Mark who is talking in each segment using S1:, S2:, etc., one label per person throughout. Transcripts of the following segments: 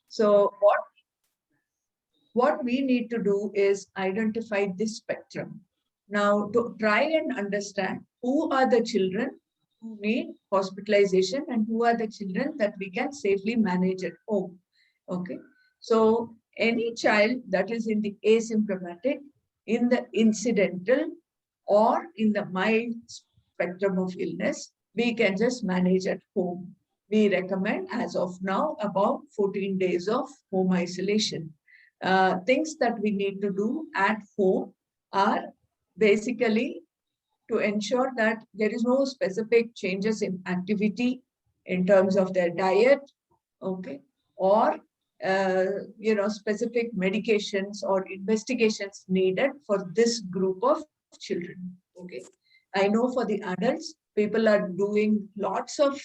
S1: So what we need to do is identify this spectrum. Now, to try and understand who are the children who need hospitalization and who are the children that we can safely manage at home. Okay. So any child that is in the asymptomatic, in the incidental, or in the mild spectrum of illness, we can just manage at home. We recommend, as of now, about 14 days of home isolation. Things that we need to do at home are basically to ensure that there is no specific changes in activity in terms of their diet, okay, or specific medications or investigations needed for this group of children. Okay, I know for the adults, people are doing lots of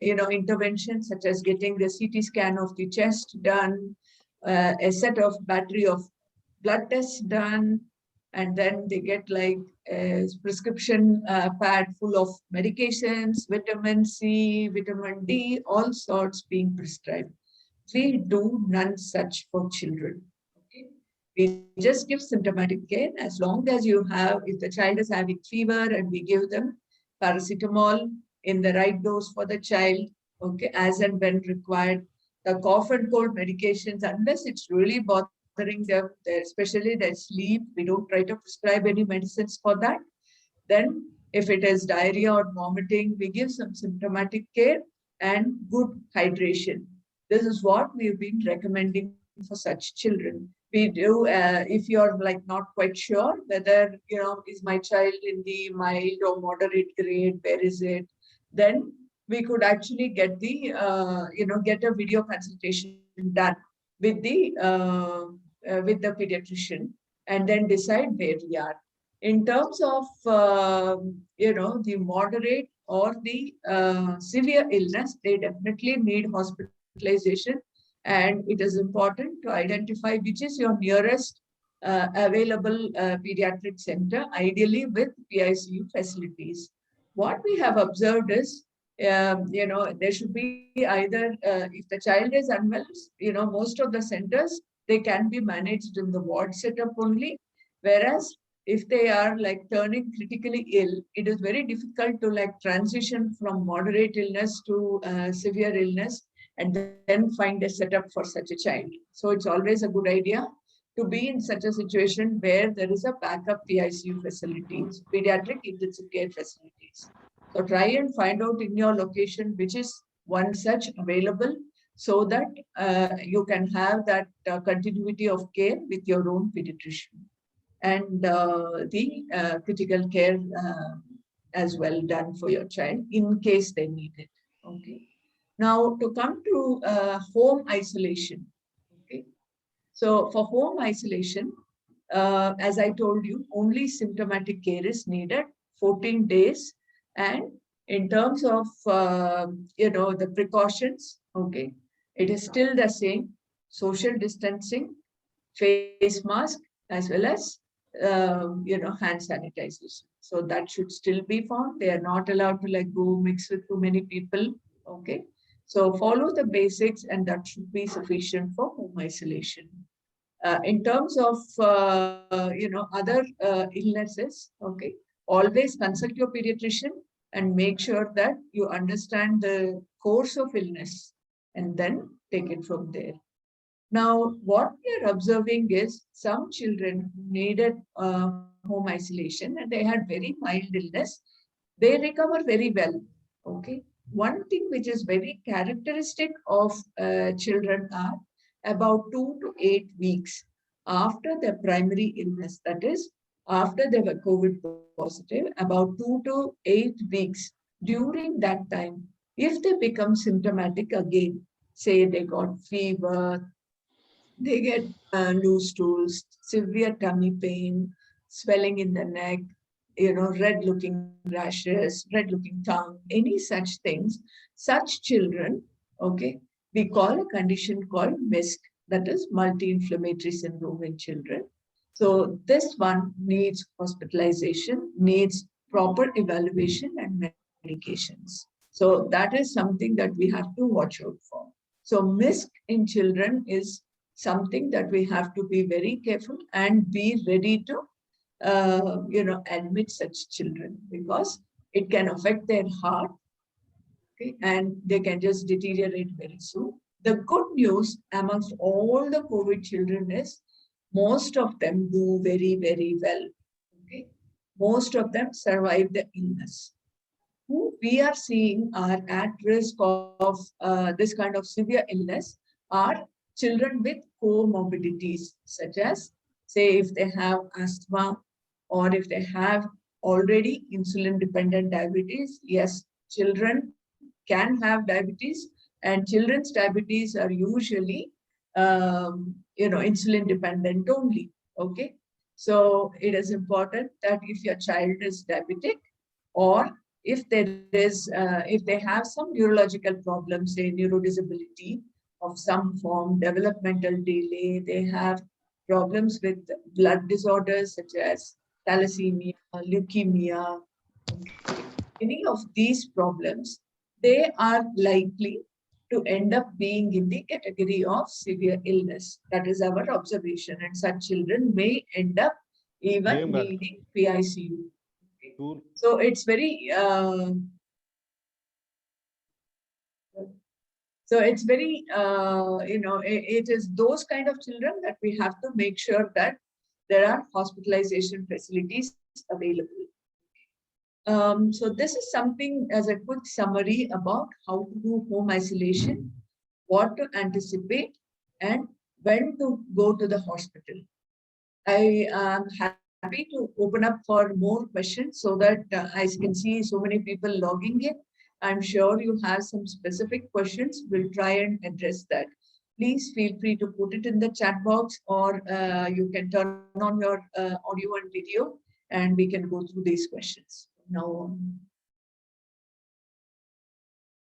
S1: interventions such as getting the CT scan of the chest done, a set of battery of blood tests done, and then they get like a prescription pad full of medications, vitamin C, vitamin D, all sorts being prescribed. We do none such for children. Okay? We just give symptomatic care as long as you have, if the child is having fever and we give them paracetamol in the right dose for the child, okay, as and when required. The cough and cold medications, unless it's really bothering them, especially their sleep, we don't try to prescribe any medicines for that. Then, if it is diarrhea or vomiting, we give some symptomatic care and good hydration. This is what we've been recommending for such children. We do, if you're like not quite sure whether, is my child in the mild or moderate grade, where is it? Then we could actually get get a video consultation done with the pediatrician, and then decide where we are. In terms of, the moderate or the severe illness, they definitely need hospitalization. And it is important to identify which is your nearest available pediatric center, ideally with PICU facilities. What we have observed is, there should be either, if the child is unwell, most of the centers, they can be managed in the ward setup only. Whereas if they are like turning critically ill, it is very difficult to like transition from moderate illness to severe illness and then find a setup for such a child. So it's always a good idea to be in such a situation where there is a backup PICU facilities, pediatric intensive care facilities. So try and find out in your location which is one such available, so that you can have that continuity of care with your own pediatrician, and the critical care as well done for your child in case they need it. Okay. Now to come to home isolation. Okay. So for home isolation, as I told you, only symptomatic care is needed, 14 days. And in terms of, the precautions, okay, it is still the same: social distancing, face mask, as well as, hand sanitization. So that should still be found. They are not allowed to like go mix with too many people. Okay. So follow the basics, and that should be sufficient for home isolation. In terms of, other illnesses, okay, always consult your pediatrician and make sure that you understand the course of illness, and then take it from there. Now, what we are observing is some children who needed home isolation and they had very mild illness, they recover very well. Okay. One thing which is very characteristic of children are about 2 to 8 weeks after their primary illness, that is, after they were COVID positive, about 2 to 8 weeks. During that time, if they become symptomatic again, say they got fever, they get loose stools, severe tummy pain, swelling in the neck, red looking rashes, red looking tongue, any such things, such children, okay, we call a condition called MISC, that is multi-inflammatory syndrome in children. So this one needs hospitalization, needs proper evaluation and medications. So that is something that we have to watch out for. So MISC in children is something that we have to be very careful and be ready to, admit such children, because it can affect their heart, okay, and they can just deteriorate very soon. The good news amongst all the COVID children is most of them do very, very well. Okay, most of them survive the illness. Who we are seeing are at risk of this kind of severe illness are children with comorbidities, such as, say, if they have asthma or if they have already insulin dependent diabetes. Yes, children can have diabetes, and children's diabetes are usually, insulin dependent only. Okay, so it is important that if your child is diabetic, or if they have some neurological problems, say neurodisability of some form, developmental delay, they have problems with blood disorders such as thalassemia, leukemia, okay, any of these problems, they are likely to end up being in the category of severe illness. That is our observation, and such children may end up even needing PICU. Okay. So it's very it is those kind of children that we have to make sure that there are hospitalization facilities available. So this is something as a quick summary about how to do home isolation, what to anticipate, and when to go to the hospital. I am happy to open up for more questions so that I can see so many people logging in. I'm sure you have some specific questions. We'll try and address that. Please feel free to put it in the chat box, or you can turn on your audio and video, and we can go through these questions. Now,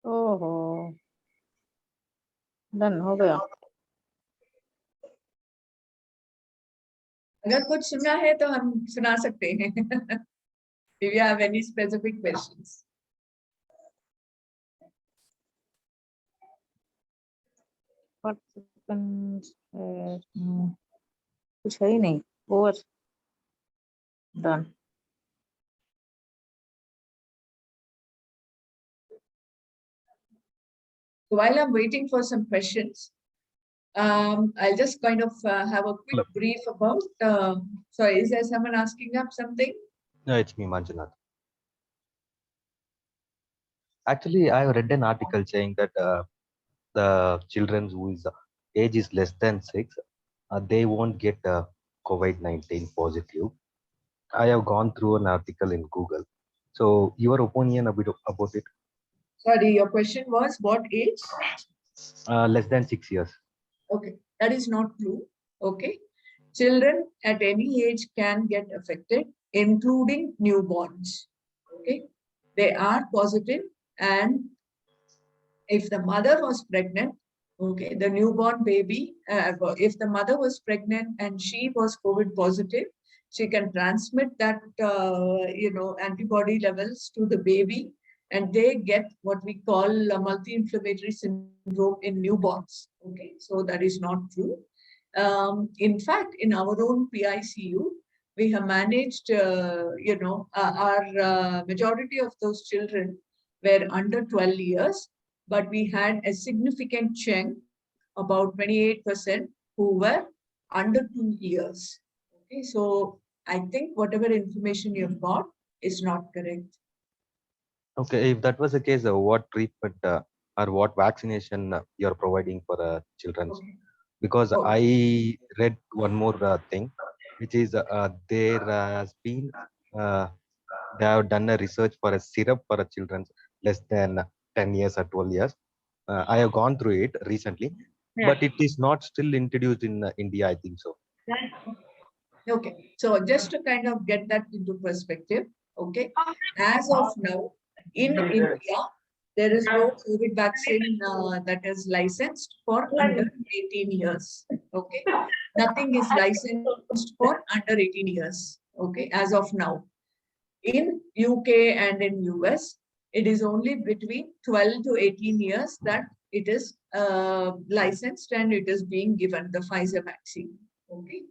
S2: ओहो done हो गया।
S1: अगर कुछ सुना है तो हम सुना सकते हैं. If you have any specific questions.
S2: Participants कुछ है ही नहीं, over done.
S1: So while I'm waiting for some questions, I'll just kind of have a quick brief about. Sorry, is there someone asking up something?
S3: No, it's me, Manjunath. Actually, I read an article saying that the children whose age is less than 6, they won't get COVID-19 positive. I have gone through an article in Google. So your opinion about it?
S1: Sorry, your question was what age?
S3: Less than 6 years.
S1: Okay, that is not true. Okay, children at any age can get affected, including newborns. Okay, they are positive, and if the mother was pregnant, okay, the newborn baby, if the mother was pregnant and she was COVID positive, she can transmit that, antibody levels to the baby, and they get what we call a multi-inflammatory syndrome in newborns. Okay, so that is not true. In fact, in our own PICU, we have managed, our majority of those children were under 12 years, but we had a significant chunk, about 28%, who were under 2 years. Okay, so I think whatever information you've got is not correct.
S3: Okay, if that was the case, what treatment or what vaccination you're providing for children?
S1: Okay.
S3: Because I read one more thing, which is there has been they have done a research for a syrup for children less than 10 years or 12 years. I have gone through it recently, but it is not still introduced in India, I think so.
S1: Okay, so just to kind of get that into perspective, okay, as of now, in India, there is no COVID vaccine that is licensed for under 18 years. Okay, nothing is licensed for under 18 years. Okay, as of now, in UK and in US, It is only between 12 to 18 years that it is licensed and it is being given, the Pfizer vaccine. Okay.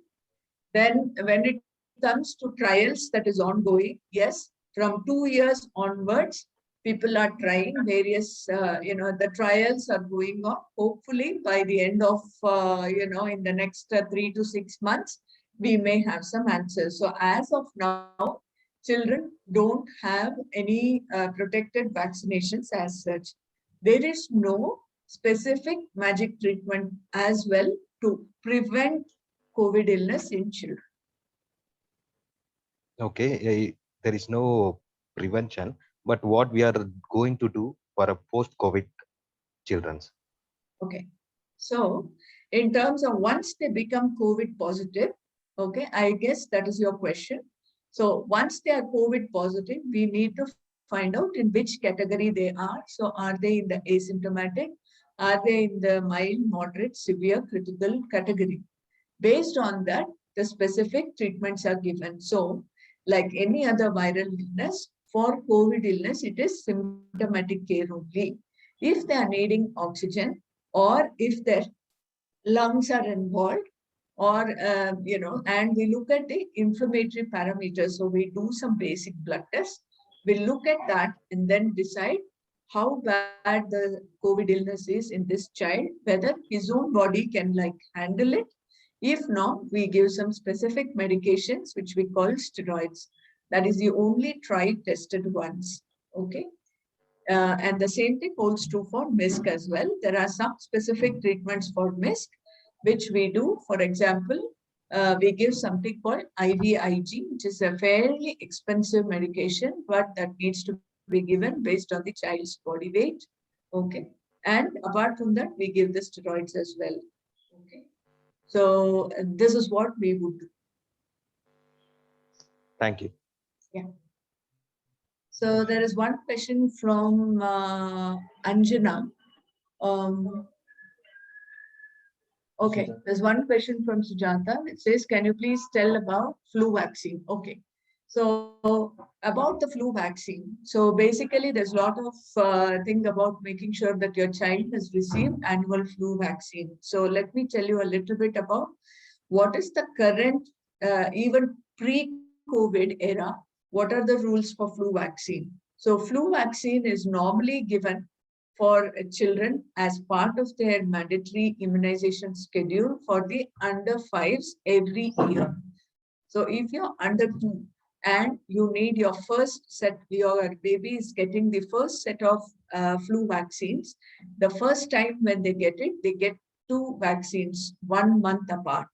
S1: Then when it comes to trials that is ongoing, yes, from 2 years onwards, people are trying various, the trials are going on. Hopefully by the end of, in the next 3 to 6 months, we may have some answers. So as of now, children don't have any protected vaccinations as such. There is no specific magic treatment as well to prevent COVID illness in children.
S3: Okay, there is no prevention, but what we are going to do for a post-COVID children's?
S1: Okay. So in terms of once they become COVID positive, okay, I guess that is your question. So once they are COVID positive, we need to find out in which category they are. So are they in the asymptomatic? Are they in the mild, moderate, severe, critical category? Based on that, the specific treatments are given. So like any other viral illness, for COVID illness, it is symptomatic care only. If they are needing oxygen, or if their lungs are involved, or, and we look at the inflammatory parameters. So we do some basic blood tests. We look at that and then decide how bad the COVID illness is in this child, whether his own body can handle it. If not, we give some specific medications, which we call steroids. That is the only tried, tested ones. Okay. And the same thing holds true for MISC as well. There are some specific treatments for MISC, which we do. For example, we give something called IVIG, which is a fairly expensive medication, but that needs to be given based on the child's body weight. Okay. And apart from that, we give the steroids as well. Okay. So this is what we would do.
S3: Thank you.
S1: Yeah. So there is one question from Anjana. Okay, there's one question from Sujata. It says, can you please tell about flu vaccine? Okay, so about the flu vaccine. So basically, there's a lot of thing about making sure that your child has received annual flu vaccine. So let me tell you a little bit about what is the current, even pre-COVID era, what are the rules for flu vaccine? So flu vaccine is normally given for children as part of their mandatory immunization schedule for the under 5s every year. So if you're under 2 and you need your first set, your baby is getting the first set of flu vaccines, the first time when they get it, they get 2 vaccines 1 month apart.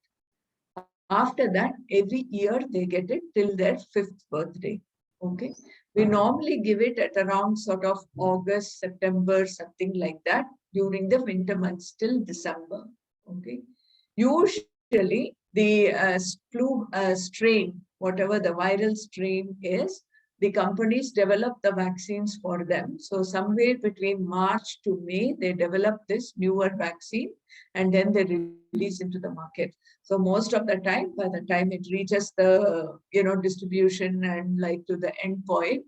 S1: After that, every year they get it till their 5th birthday. Okay. We normally give it at around sort of August, September, something like that during the winter months till December. Okay. Usually the flu strain, whatever the viral strain is, the companies develop the vaccines for them. So somewhere between March to May, they develop this newer vaccine and then they release into the market. So most of the time, by the time it reaches the distribution and to the end point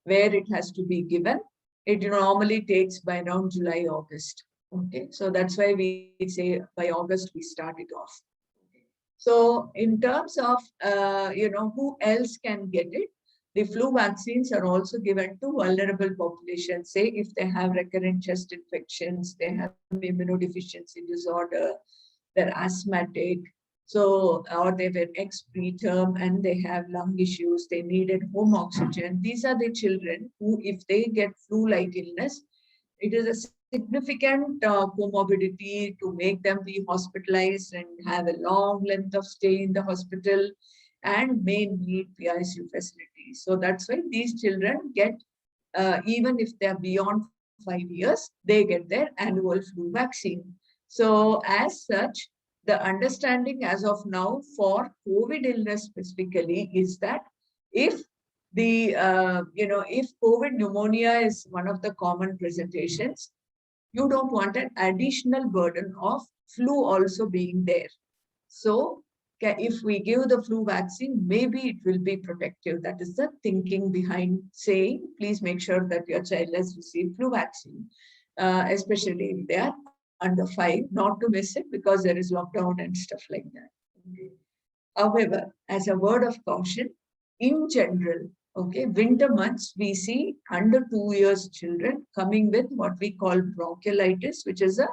S1: where it has to be given, it normally takes by around July, August. Okay, so that's why we say by August we start it off. Okay. So in terms of who else can get it, the flu vaccines are also given to vulnerable populations. Say if they have recurrent chest infections, they have immunodeficiency disorder, they're asthmatic, so, or they were ex-preterm and they have lung issues, they needed home oxygen. These are the children who, if they get flu-like illness, it is a significant comorbidity to make them be hospitalized and have a long length of stay in the hospital and may need PICU facilities. So that's why these children get, even if they're beyond 5 years, they get their annual flu vaccine. So as such, the understanding as of now for COVID illness specifically is that if the, if COVID pneumonia is one of the common presentations, you don't want an additional burden of flu also being there. So if we give the flu vaccine, maybe it will be protective. That is the thinking behind saying, please make sure that your child has received flu vaccine, especially if they are under 5, not to miss it because there is lockdown and stuff like that. Okay. However, as a word of caution, in general, okay, winter months, we see under 2 years children coming with what we call bronchiolitis, which is a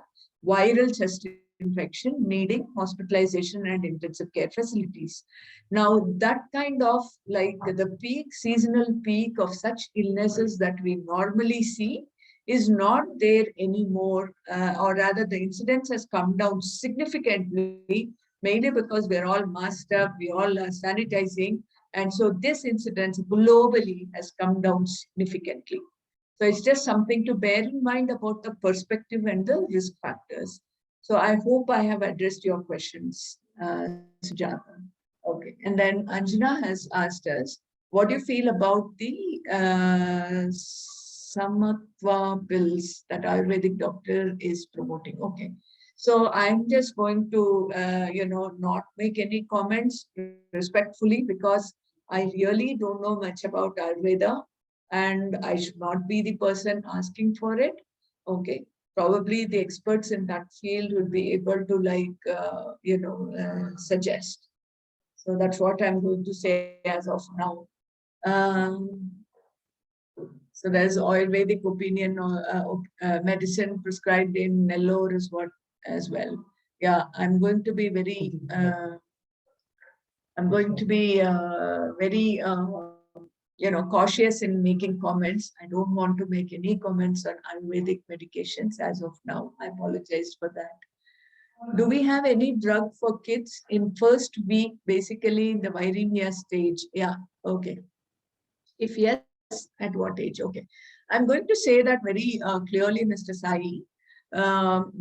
S1: viral chest infection needing hospitalization and intensive care facilities. Now, that kind of like the peak, seasonal peak of such illnesses that we normally see is not there anymore, or rather the incidence has come down significantly, mainly because we're all masked up, we all are sanitizing. And so this incidence globally has come down significantly. So it's just something to bear in mind about the perspective and the risk factors. So I hope I have addressed your questions, Sujata. Okay. And then Anjana has asked us, what do you feel about the Samatva pills that Ayurvedic doctor is promoting? Okay. So I'm just going to, not make any comments respectfully because I really don't know much about Ayurveda and I should not be the person asking for it. Okay. Probably the experts in that field would be able to suggest. So that's what I'm going to say as of now. So there's Ayurvedic opinion or medicine prescribed in Nellore is what as well. Yeah, I'm going to be very, cautious in making comments. I don't want to make any comments on Ayurvedic medications as of now. I apologize for that. Do we have any drug for kids in first week, basically in the viremia stage? Yeah, okay. If yes, at what age? Okay. I'm going to say that very clearly, Mr. Sai.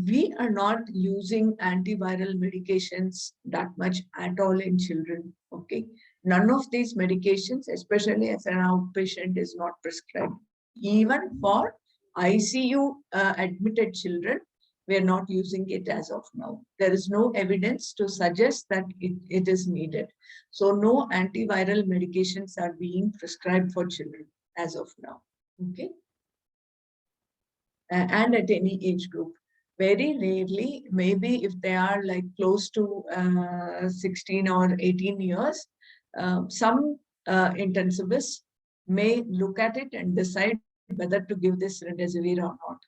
S1: We are not using antiviral medications that much at all in children. Okay. None of these medications, especially as an outpatient, is not prescribed. Even for ICU admitted children, we are not using it as of now. There is no evidence to suggest that it is needed. So no antiviral medications are being prescribed for children as of now. Okay. And at any age group. Very rarely, maybe if they are like close to 16 or 18 years, some intensivists may look at it and decide whether to give this remdesivir or not.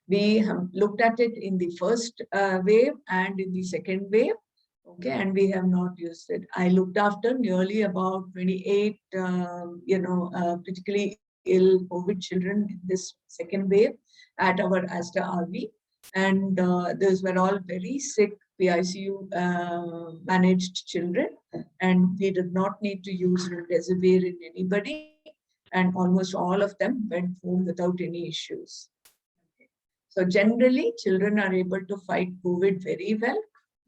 S1: We have looked at it in the first wave and in the second wave, okay, and we have not used it. I looked after nearly about 28, critically ill COVID children in this second wave at our Aster RV. And those were all very sick PICU managed children. And we did not need to use remdesivir in anybody. And almost all of them went home without any issues. Okay. So generally, children are able to fight COVID very well.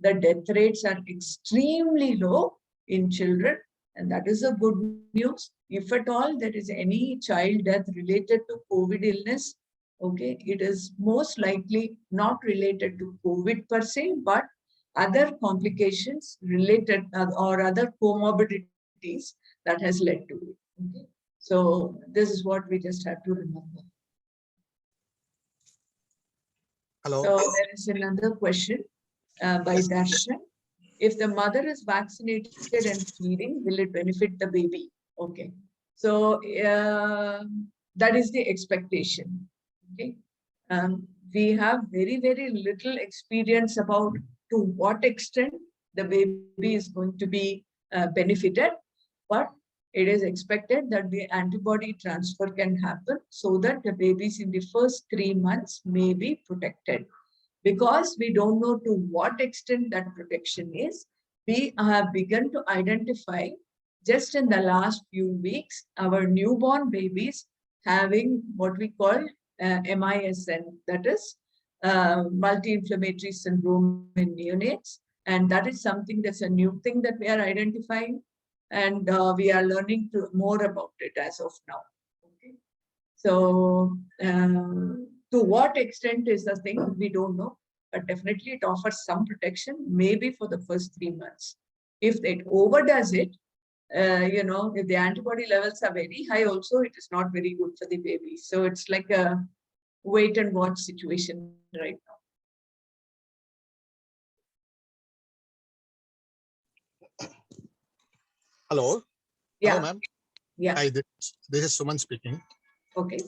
S1: The death rates are extremely low in children. And that is a good news. If at all there is any child death related to COVID illness, okay, it is most likely not related to COVID per se, but other complications related or other comorbidities that has led to it. Okay. So this is what we just have to remember.
S4: Hello.
S1: So there is another question by Darshan. If the mother is vaccinated and feeding, will it benefit the baby? Okay. So that is the expectation. Okay. We have very, very little experience about to what extent the baby is going to be benefited, but it is expected that the antibody transfer can happen so that the babies in the first 3 months may be protected. Because we don't know to what extent that protection is, we have begun to identify just in the last few weeks, our newborn babies having what we call MISN, that is multi-inflammatory syndrome in neonates. And that is something that's a new thing that we are identifying. And we are learning more about it as of now. Okay. So to what extent is the thing, we don't know. But definitely it offers some protection, maybe for the first 3 months. If it overdoes it, if the antibody levels are very high, also it is not very good for the baby. So it's like a wait and watch situation right now.
S4: Hello.
S1: Yeah.
S4: Hello, ma'am.
S1: Yeah.
S4: Hi, this is Suman speaking.
S1: Okay.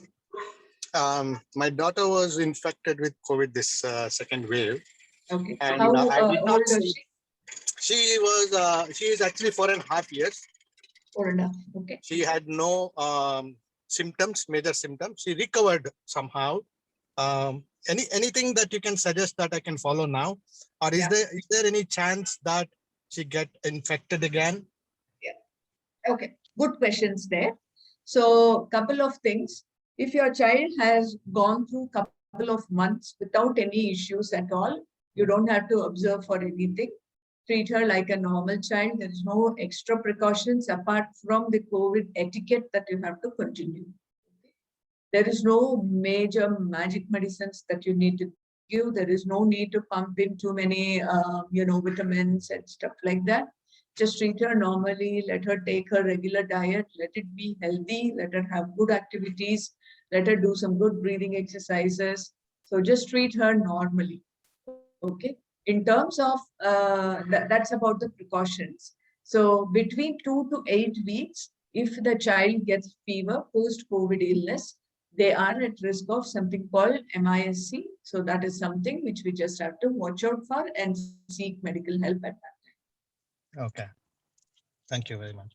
S4: My daughter was infected with COVID this second wave.
S1: Okay.
S4: And
S1: How
S4: I did
S1: old
S4: not
S1: is
S4: see. She is actually 4.5 years.
S1: 4.5. Okay.
S4: She had no symptoms, major symptoms. She recovered somehow. Anything that you can suggest that I can follow now, or is there any chance that she get infected again?
S1: Okay, good questions there. So, couple of things. If your child has gone through couple of months without any issues at all, you don't have to observe for anything. Treat her like a normal child. There is no extra precautions apart from the COVID etiquette that you have to continue. There is no major magic medicines that you need to give. There is no need to pump in too many, vitamins and stuff like that. Just treat her normally, let her take her regular diet, let it be healthy, let her have good activities, let her do some good breathing exercises. So just treat her normally. Okay. In terms of, that's about the precautions. So between 2 to 8 weeks, if the child gets fever, post-COVID illness, they are at risk of something called MISC. So that is something which we just have to watch out for and seek medical help at that.
S4: Okay. Thank you very much.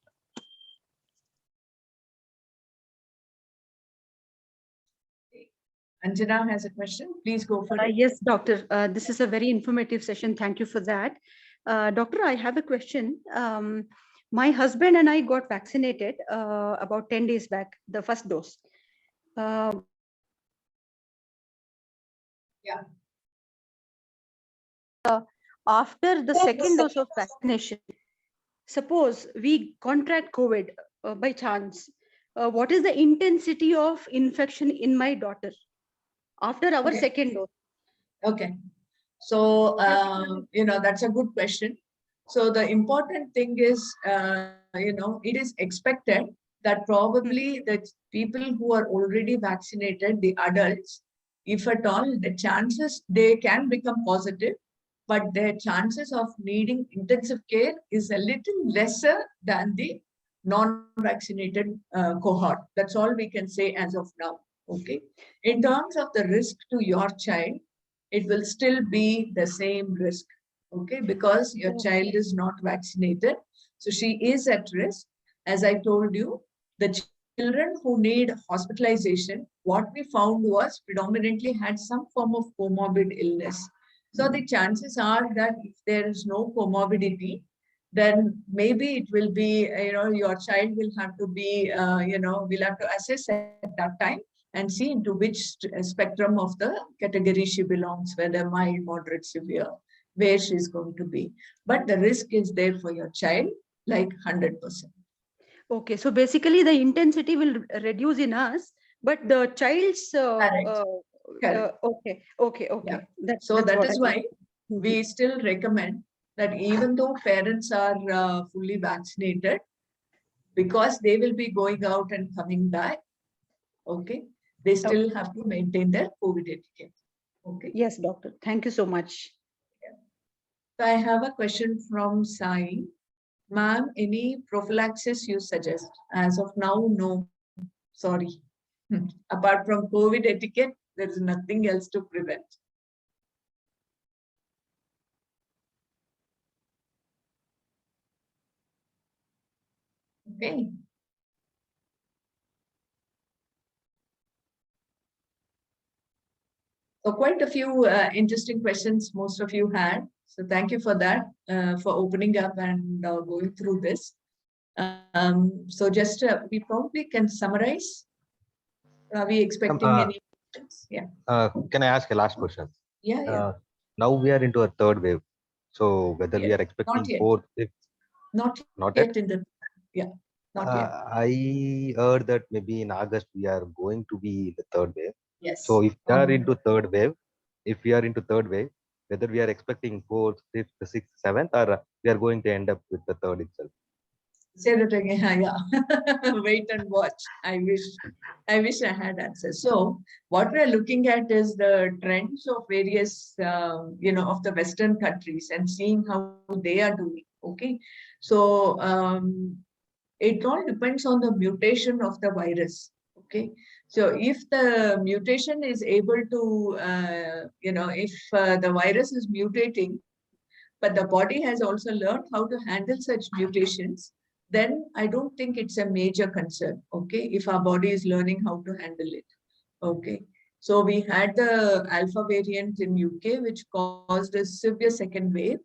S1: Anjana has a question. Please go for it.
S5: Yes, doctor. This is a very informative session. Thank you for that. Doctor, I have a question. My husband and I got vaccinated about 10 days back, the first dose. After the second dose of vaccination, suppose we contract COVID by chance, what is the intensity of infection in my daughter after our second dose?
S1: Okay. So, that's a good question. So the important thing is, it is expected that probably the people who are already vaccinated, the adults, if at all, the chances they can become positive, but their chances of needing intensive care is a little lesser than the non-vaccinated cohort. That's all we can say as of now. Okay. In terms of the risk to your child, it will still be the same risk. Okay, because your child is not vaccinated. So she is at risk. As I told you, the children who need hospitalization, what we found was predominantly had some form of comorbid illness. So the chances are that if there is no comorbidity, then maybe it will be, your child will have to be, we'll have to assess at that time and see into which spectrum of the category she belongs, whether mild, moderate, severe, where she's going to be. But the risk is there for your child, like 100%.
S5: Okay, so basically the intensity will reduce in us, but the child's okay.
S1: Yeah.
S5: That's
S1: that is why we still recommend that even though parents are fully vaccinated, because they will be going out and coming back, okay, they still have to maintain their COVID etiquette. Okay.
S5: Yes, doctor. Thank you so much.
S1: So I have a question from Sai. Ma'am, any prophylaxis you suggest? As of now, no. Sorry. Apart from COVID etiquette, there is nothing else to prevent. Okay. So quite a few interesting questions most of you had. So thank you for that, for opening up and going through this. So just we probably can summarize. Are we expecting any questions? Yeah.
S3: Can I ask a last question?
S1: Yeah.
S3: Now we are into a third wave. So whether we are expecting fourth, fifth?
S1: Not yet in the, not yet.
S3: I heard that maybe in August we are going to be the third wave.
S1: Yes.
S3: So if we are into third wave, whether we are expecting fourth, fifth, sixth, seventh, or we are going to end up with the third itself.
S1: Say that again. Yeah. Wait and watch. I wish I had answers. So what we're looking at is the trends of various, of the Western countries and seeing how they are doing. Okay. So it all depends on the mutation of the virus. Okay. So if the mutation is able to, if the virus is mutating, but the body has also learned how to handle such mutations, then I don't think it's a major concern, okay, if our body is learning how to handle it, okay. So we had the alpha variant in UK, which caused a severe second wave.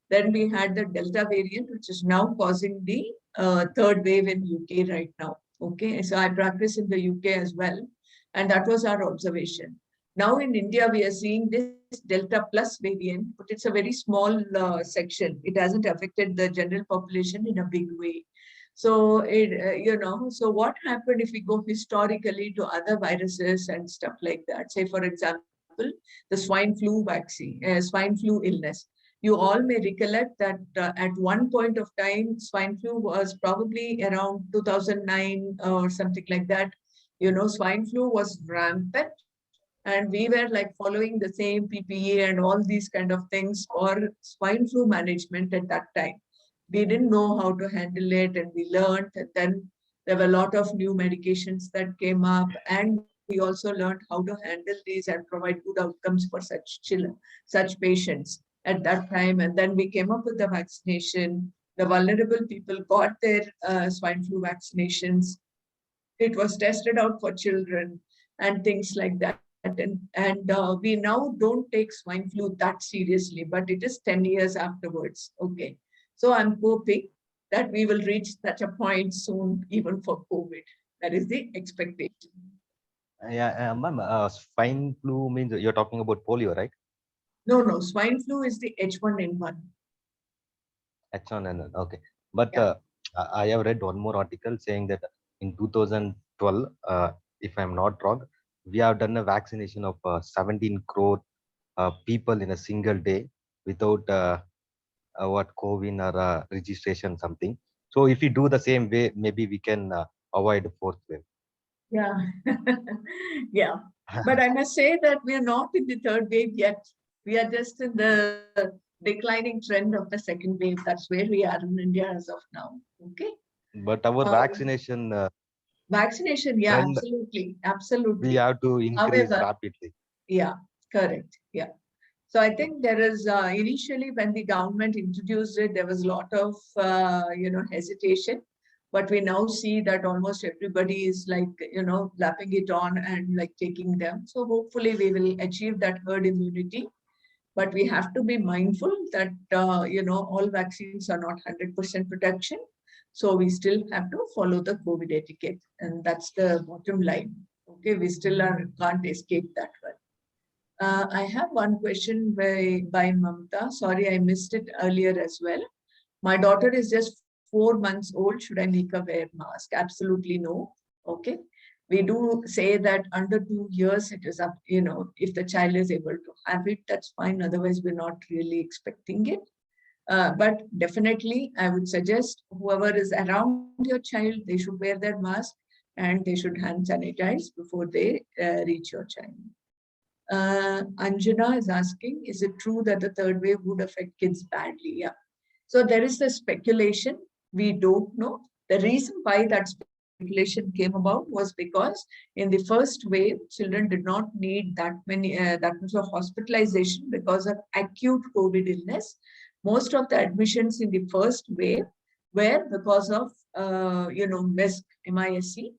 S1: Then we had the Delta variant, which is now causing the third wave in UK right now, okay. So I practice in the UK as well, and that was our observation. Now in India, we are seeing this Delta plus variant, but it's a very small section. It hasn't affected the general population in a big way. So, so what happened if we go historically to other viruses and stuff like that? Say, for example, the swine flu vaccine, swine flu illness. You all may recollect that at one point of time, swine flu was probably around 2009 or something like that. Swine flu was rampant. And we were like following the same PPE and all these kind of things for swine flu management at that time. We didn't know how to handle it, and we learned. And then there were a lot of new medications that came up, and we also learned how to handle these and provide good outcomes for such children, such patients at that time. And then we came up with the vaccination. The vulnerable people got their swine flu vaccinations. It was tested out for children and things like that. And we now don't take swine flu that seriously, but it is 10 years afterwards. Okay. So I'm hoping that we will reach such a point soon, even for COVID. That is the expectation.
S3: Yeah, ma'am, swine flu means you're talking about polio, right?
S1: No, swine flu is the H1N1.
S3: H1N1, okay. But
S1: Yeah.
S3: I have read one more article saying that in 2012, if I'm not wrong, we have done a vaccination of 17 crore people in a single day without what COVID or registration something. So if we do the same way, maybe we can avoid the fourth wave.
S1: Yeah. Yeah. But I must say that we are not in the third wave yet. We are just in the declining trend of the second wave. That's where we are in India as of now. Okay.
S3: But our vaccination
S1: Vaccination, yeah,
S3: trend,
S1: absolutely. Absolutely.
S3: we have to increase
S1: However,
S3: rapidly.
S1: yeah, correct. Yeah. So I think there is initially when the government introduced it, there was a lot of, hesitation. But we now see that almost everybody is like, lapping it on and like taking them. So hopefully we will achieve that herd immunity. But we have to be mindful that, all vaccines are not 100% protection. So we still have to follow the COVID etiquette. And that's the bottom line. Okay, we still can't escape that one. I have one question by Mamta. Sorry, I missed it earlier as well. My daughter is just 4 months old. Should I make her wear mask? Absolutely no. Okay. We do say that under 2 years, it is up, if the child is able to have it, that's fine. Otherwise, we're not really expecting it. But definitely, I would suggest whoever is around your child, they should wear their mask and they should hand sanitize before they reach your child. Anjana is asking, is it true that the third wave would affect kids badly? Yeah. So there is the speculation. We don't know. The reason why that speculation came about was because in the first wave, children did not need that much of hospitalization because of acute COVID illness. Most of the admissions in the first wave were because of, MISC.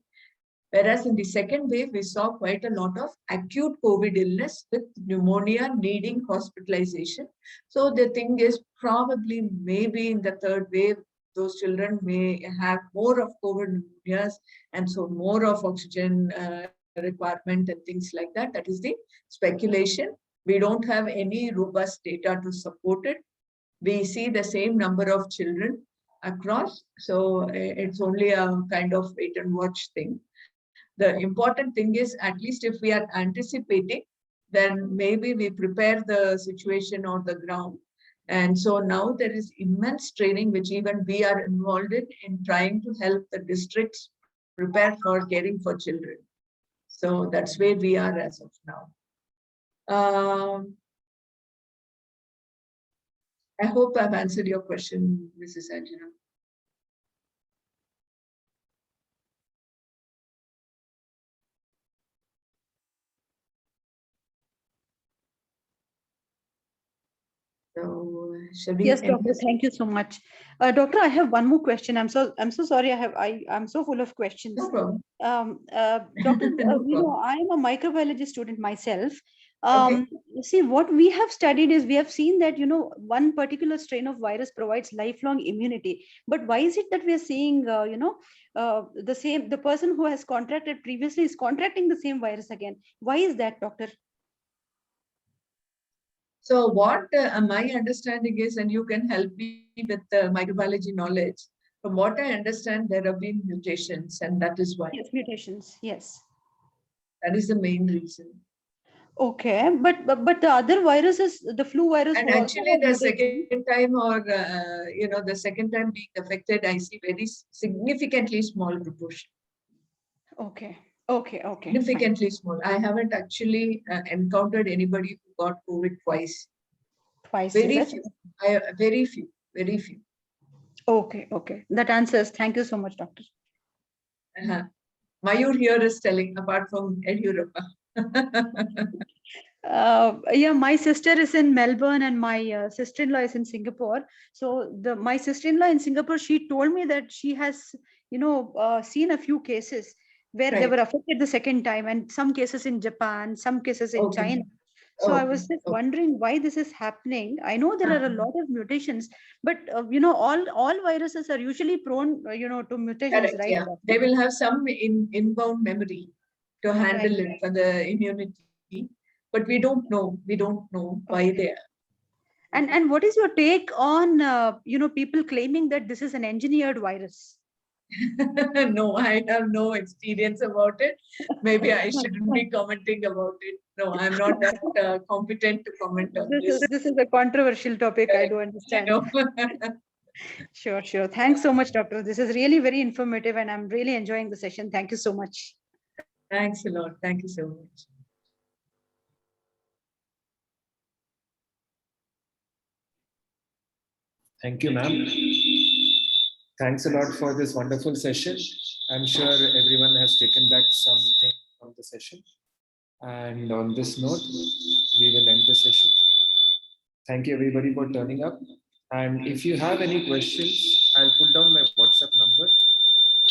S1: Whereas in the second wave, we saw quite a lot of acute COVID illness with pneumonia needing hospitalization. So the thing is probably maybe in the third wave, those children may have more of COVID pneumonias and so more of oxygen requirement and things like that. That is the speculation. We don't have any robust data to support it. We see the same number of children across. So it's only a kind of wait and watch thing. The important thing is, at least if we are anticipating, then maybe we prepare the situation on the ground. And so now there is immense training, which even we are involved in trying to help the districts prepare for caring for children. So that's where we are as of now. I hope I've answered your question, Mrs. Anjana. So, shall we
S5: Yes,
S1: end
S5: doctor.
S1: this?
S5: Thank you so much. Doctor, I have one more question. I'm so sorry. I'm so full of questions.
S1: No problem.
S5: Doctor,
S1: No problem.
S5: I'm a microbiology student myself.
S1: Okay.
S5: See, what we have studied is we have seen that, one particular strain of virus provides lifelong immunity. But why is it that we are seeing, the person who has contracted previously is contracting the same virus again? Why is that, doctor?
S1: So what my understanding is, and you can help me with microbiology knowledge, from what I understand, there have been mutations, and that is why.
S5: Yes, mutations. Yes.
S1: That is the main reason.
S5: Okay, but the other viruses, the flu virus
S1: And
S5: would also
S1: actually,
S5: have
S1: the
S5: mutations.
S1: second time, or the second time being affected, I see very significantly small proportion.
S5: Okay, okay, fine.
S1: Significantly small. I haven't actually encountered anybody who got COVID twice.
S5: Twice, is
S1: Very
S5: it?
S1: few. Very few. Very few.
S5: Okay. That answers. Thank you so much, doctor.
S1: Mayur here is telling, apart from Edurappa.
S5: Yeah, my sister is in Melbourne and my sister-in-law is in Singapore. So my sister-in-law in Singapore, she told me that she has, seen a few cases where they
S1: Right.
S5: were affected the second time, and some cases in Japan, some cases in
S1: Okay.
S5: China. So I was
S1: Okay.
S5: just wondering why this is happening. I know there are a lot of mutations, but all viruses are usually prone, to mutations,
S1: Correct.
S5: right?
S1: Yeah.
S5: Doctor?
S1: They will have some inbound memory to handle
S5: Right.
S1: it for the immunity, but we don't know. We don't know why they are.
S5: And what is your take on people claiming that this is an engineered virus?
S1: No, I have no experience about it. Maybe I shouldn't be commenting about it. No, I'm not that competent to comment on this.
S5: This is a controversial topic. I
S1: Correct.
S5: do
S1: I
S5: understand.
S1: know.
S5: Sure. Thanks so much, doctor. This is really very informative, and I'm really enjoying the session. Thank you so much.
S1: Thanks a lot. Thank you so much.
S6: Thank you, ma'am. Thanks a lot for this wonderful session. I'm sure everyone has taken back something from the session. And on this note, we will end the session. Thank you, everybody, for turning up. And if you have any questions, I'll put down my WhatsApp number.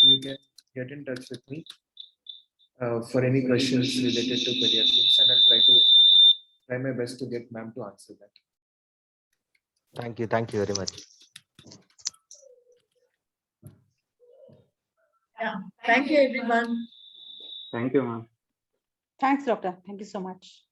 S6: You can get in touch with me for any questions related to pediatrics, and I'll try my best to get ma'am to answer that.
S3: Thank you very much.
S1: Yeah. Thank you, everyone.
S7: Thank you, ma'am.
S5: Thanks, doctor. Thank you so much.